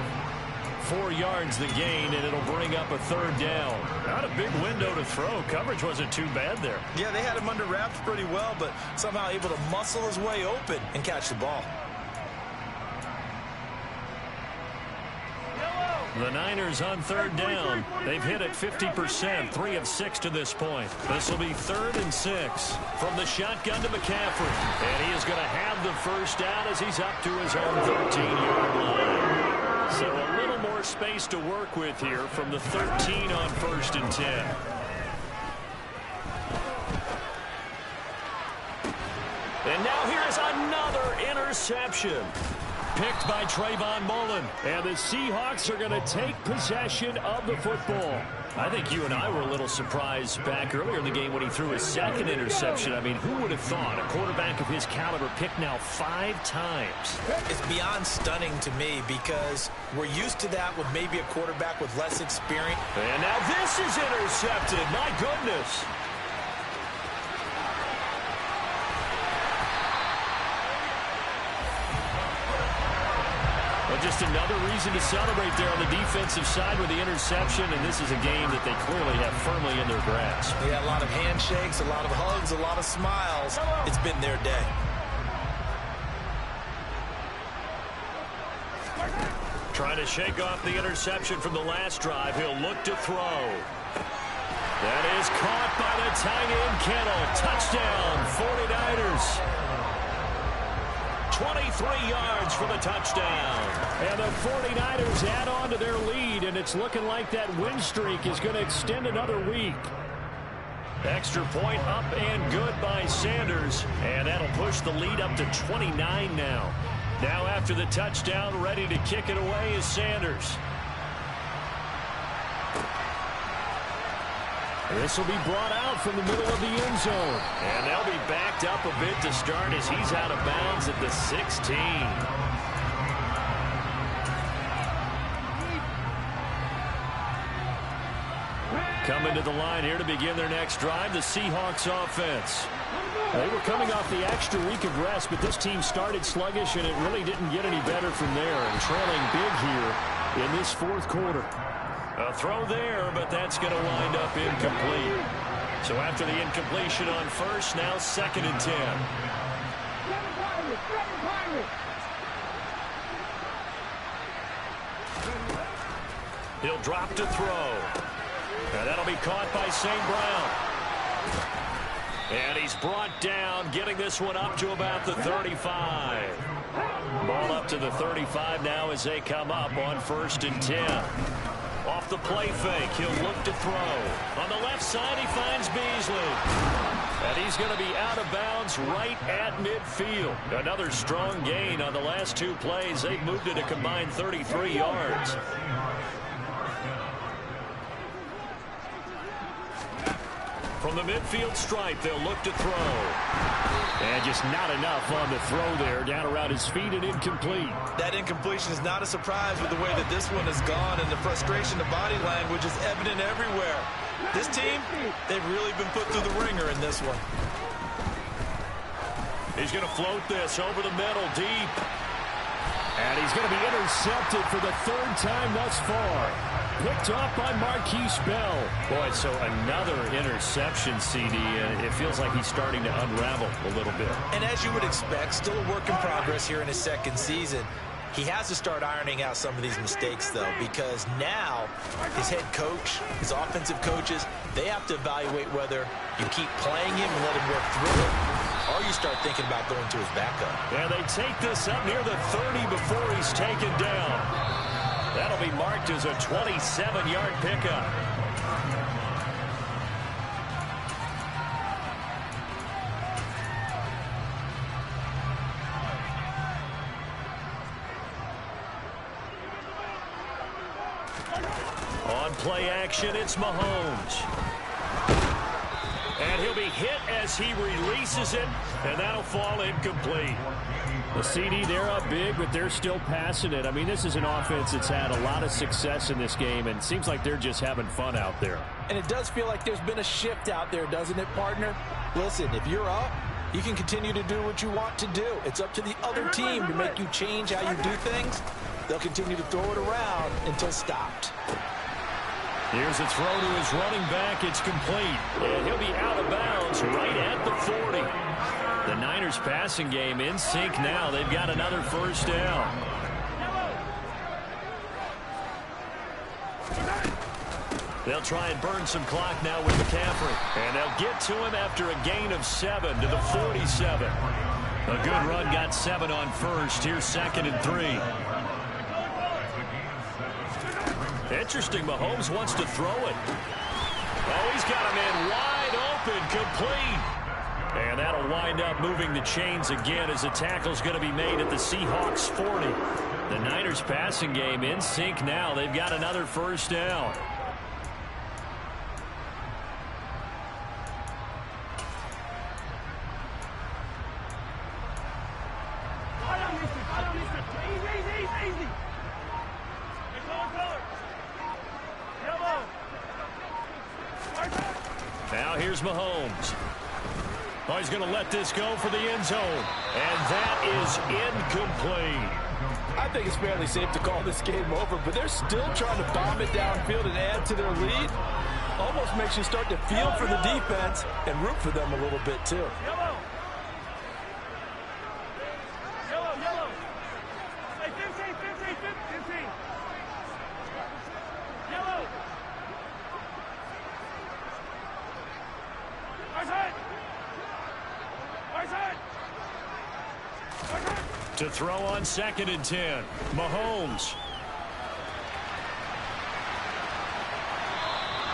4 yards the gain, and it'll bring up a 3rd down. Not a big window to throw. Coverage wasn't too bad there. Yeah, they had him under wraps pretty well, but somehow able to muscle his way open and catch the ball. The Niners on third down. They've hit it 50%, 3 of 6 to this point. This will be 3rd and 6 from the shotgun to McCaffrey. And he is going to have the first down as he's up to his own 13-yard line. So a little more space to work with here from the 13 on 1st and 10. And now here is another interception. Picked by Trayvon Mullen. And the Seahawks are going to take possession of the football. I think you and I were a little surprised back earlier in the game when he threw his 2nd interception. I mean, who would have thought a quarterback of his caliber picked now 5 times? It's beyond stunning to me because we're used to that with maybe a quarterback with less experience. And now this is intercepted. My goodness. Just another reason to celebrate there on the defensive side with the interception, and this is a game that they clearly have firmly in their grasp. Yeah, a lot of handshakes, a lot of hugs, a lot of smiles. It's been their day. Trying to shake off the interception from the last drive. He'll look to throw. That is caught by the tight end, Kittle. Touchdown, 49ers. 23 yards for the touchdown. And the 49ers add on to their lead, and it's looking like that win streak is going to extend another week. Extra point up and good by Sanders, and that'll push the lead up to 29 now. Now after the touchdown, ready to kick it away is Sanders. This will be brought out from the middle of the end zone. And they'll be backed up a bit to start as he's out of bounds at the 16. Coming to the line here to begin their next drive, the Seahawks offense. They were coming off the extra week of rest, but this team started sluggish, and it really didn't get any better from there. And trailing big here in this 4th quarter. A throw there, but that's going to wind up incomplete. So after the incompletion on 1st, now 2nd and 10. He'll drop to throw. And that'll be caught by St. Brown. And he's brought down, getting this one up to about the 35. Ball up to the 35 now as they come up on 1st and 10. Off the play fake, he'll look to throw. On the left side, he finds Beasley. And he's going to be out of bounds right at midfield. Another strong gain on the last 2 plays. They've moved it a combined 33 yards. From the midfield stripe, they'll look to throw. And just not enough on the throw there. Down around his feet and incomplete. That incompletion is not a surprise with the way that this one has gone, and the frustration, the body language is evident everywhere. This team, they've really been put through the ringer in this one. He's going to float this over the middle, deep. And he's going to be intercepted for the 3rd time thus far. Picked up by Marquise Bell. Boy, so another interception, CD, and it feels like he's starting to unravel a little bit. And as you would expect, still a work in progress here in his 2nd season. He has to start ironing out some of these mistakes, though, because now his head coach, his offensive coaches, they have to evaluate whether you keep playing him and let him work through it, or you start thinking about going to his backup. And they take this up near the 30 before he's taken down. That'll be marked as a 27-yard pickup. On play action, it's Mahomes. And he'll be hit as he releases it, and that'll fall incomplete. The CD, they're up big, but they're still passing it. I mean, this is an offense that's had a lot of success in this game, and it seems like they're just having fun out there. And it does feel like there's been a shift out there, doesn't it, partner? Listen, if you're up, you can continue to do what you want to do. It's up to the other team to make you change how you do things. They'll continue to throw it around until stopped. Here's a throw to his running back. It's complete. And he'll be out of bounds right at the 40. The Niners passing game in sync now. They've got another 1st down. They'll try and burn some clock now with McCaffrey. And they'll get to him after a gain of 7 to the 47. A good run got 7 on first. Here's 2nd and 3. Interesting, Mahomes wants to throw it. Oh, he's got a man wide open, complete. And that'll wind up moving the chains again as the tackle's going to be made at the Seahawks 40. The Niners passing game in sync now. They've got another first down. Now here's Mahomes. Oh, he's going to let this go for the end zone. And that is incomplete. I think it's fairly safe to call this game over, but they're still trying to bomb it downfield and add to their lead. Almost makes you start to feel for the defense and root for them a little bit, too. Yellow. Hey, 15. Yellow. To throw on 2nd and 10. Mahomes.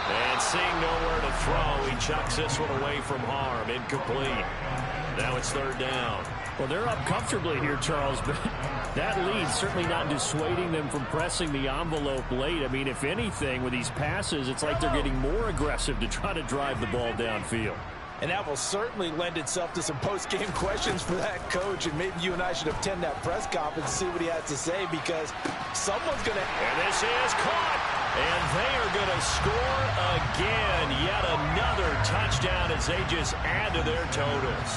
And seeing nowhere to throw, he chucks this one away from harm. Incomplete. Now it's 3rd down. Well, they're up comfortably here, Charles, but that lead certainly not dissuading them from pressing the envelope late. I mean, if anything, with these passes, it's like they're getting more aggressive to try to drive the ball downfield. And that will certainly lend itself to some post-game questions for that coach. And maybe you and I should attend that press conference and see what he has to say, because someone's going to... And this is caught. And they are going to score again. Yet another touchdown as they just add to their totals.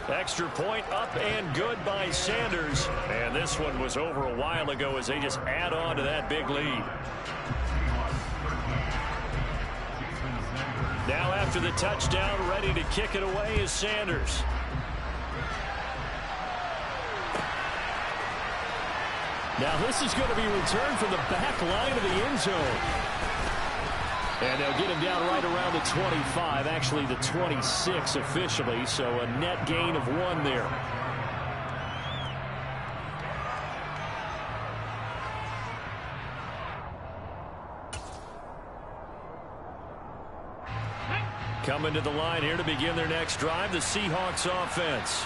Extra point up and good by Sanders. And this one was over a while ago as they just add on to that big lead. Now after the touchdown, ready to kick it away is Sanders. Now this is going to be returned from the back line of the end zone. And they'll get him down right around the 25, actually the 26 officially, so a net gain of 1 there. Coming to the line here to begin their next drive, the Seahawks offense.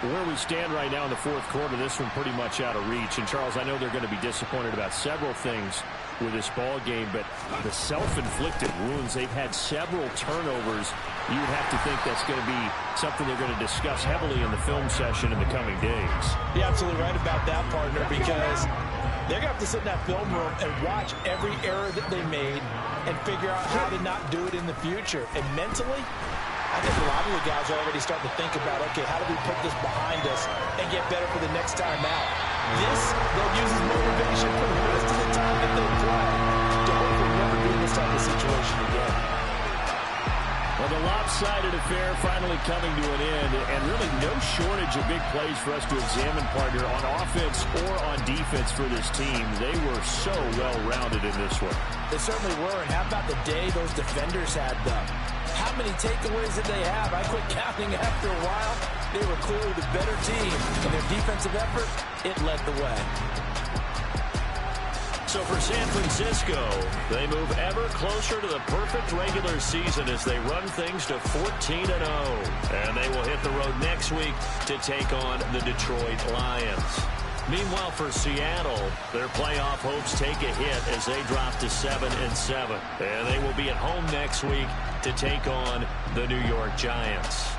Where we stand right now in the 4th quarter, this one pretty much out of reach. And, Charles, I know they're going to be disappointed about several things with this ball game, but the self-inflicted wounds, they've had several turnovers. You would have to think that's going to be something they're going to discuss heavily in the film session in the coming days. You're absolutely right about that, partner, because they're going to have to sit in that film room and watch every error that they made and figure out how to not do it in the future. And mentally, I think a lot of the guys are already starting to think about, okay, how do we put this behind us and get better for the next time out? This, they'll use as motivation for the rest of the time that they play to hopefully never be in this type of situation again. Well, the lopsided affair finally coming to an end, and really no shortage of big plays for us to examine, partner, on offense or on defense for this team. They were so well-rounded in this one. They certainly were, and how about the day those defenders had, though? How many takeaways did they have? I quit counting after a while. They were clearly the better team, and their defensive effort, it led the way. So for San Francisco, they move ever closer to the perfect regular season as they run things to 14-0. And they will hit the road next week to take on the Detroit Lions. Meanwhile, for Seattle, their playoff hopes take a hit as they drop to 7-7. And they will be at home next week to take on the New York Giants.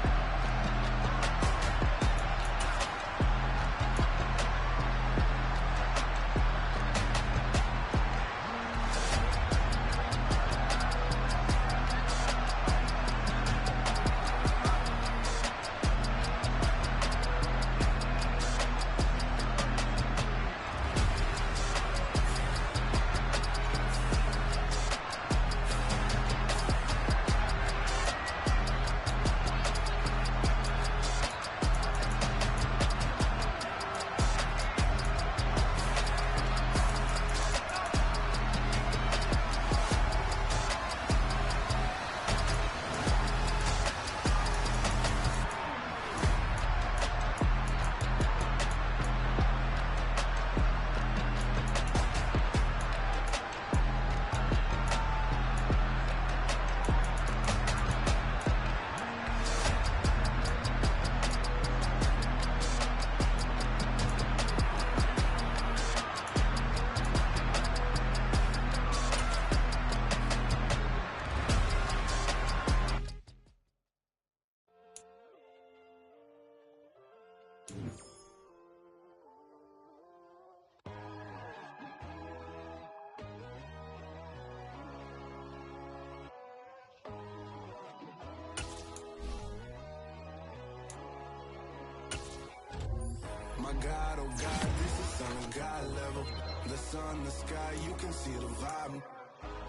God, oh God, this is on a God level. The sun, the sky, you can see the vibe.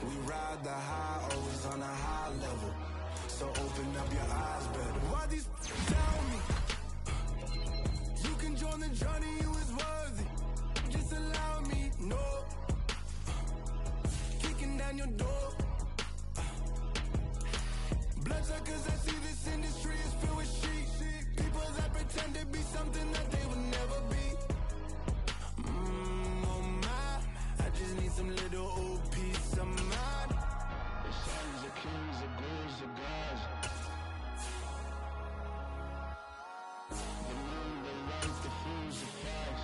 We ride the high, always on a high level. So open up your eyes better. Why these tell me? You can join the journey, you is worthy. Just allow me, no. Kicking down your door. Bloodsuckers, I see this industry is filled with sheep. People that pretend to be something that they would never be. Oh my, I just need some little old peace of mind. The sons of kings, the bulls, the gods. The moon, the lights, the fools, the facts.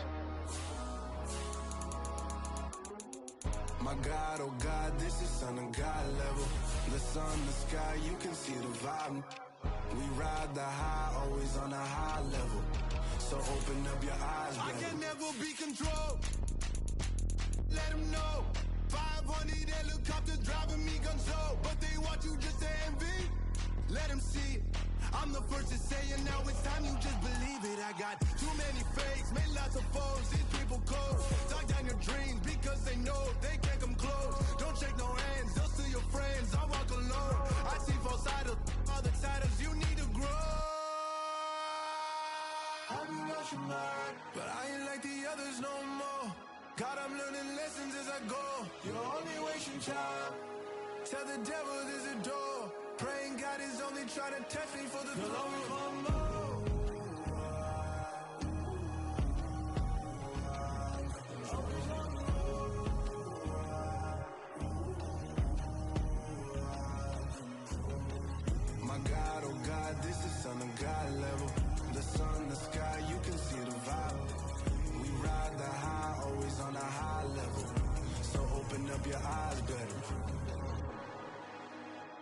My God, oh God, this is on a God level. The sun, the sky, you can see the vibe. We ride the high, always on a high level. So open up your eyes, baby. I can never be controlled. Let them know. 500 helicopters driving me gonzo. But they want you just to envy. Let them see it. I'm the first to say it, now it's time you just believe it. I got too many fakes, made lots of foes. These people cold. Talk down your dreams because they know they can't come close. Don't shake no hands, they'll steal your friends. I walk alone. I see false idols, other titles, you need to grow. I've been watching mine, but I ain't like the others no more. God, I'm learning lessons as I go. You're only wasting time. Tell the devil there's a door. Praying God is only trying to test me for the glory. My God, oh God, this is on a God level. The sun, the sky, you can see the vibe. We ride the high, always on a high level. So open up your eyes.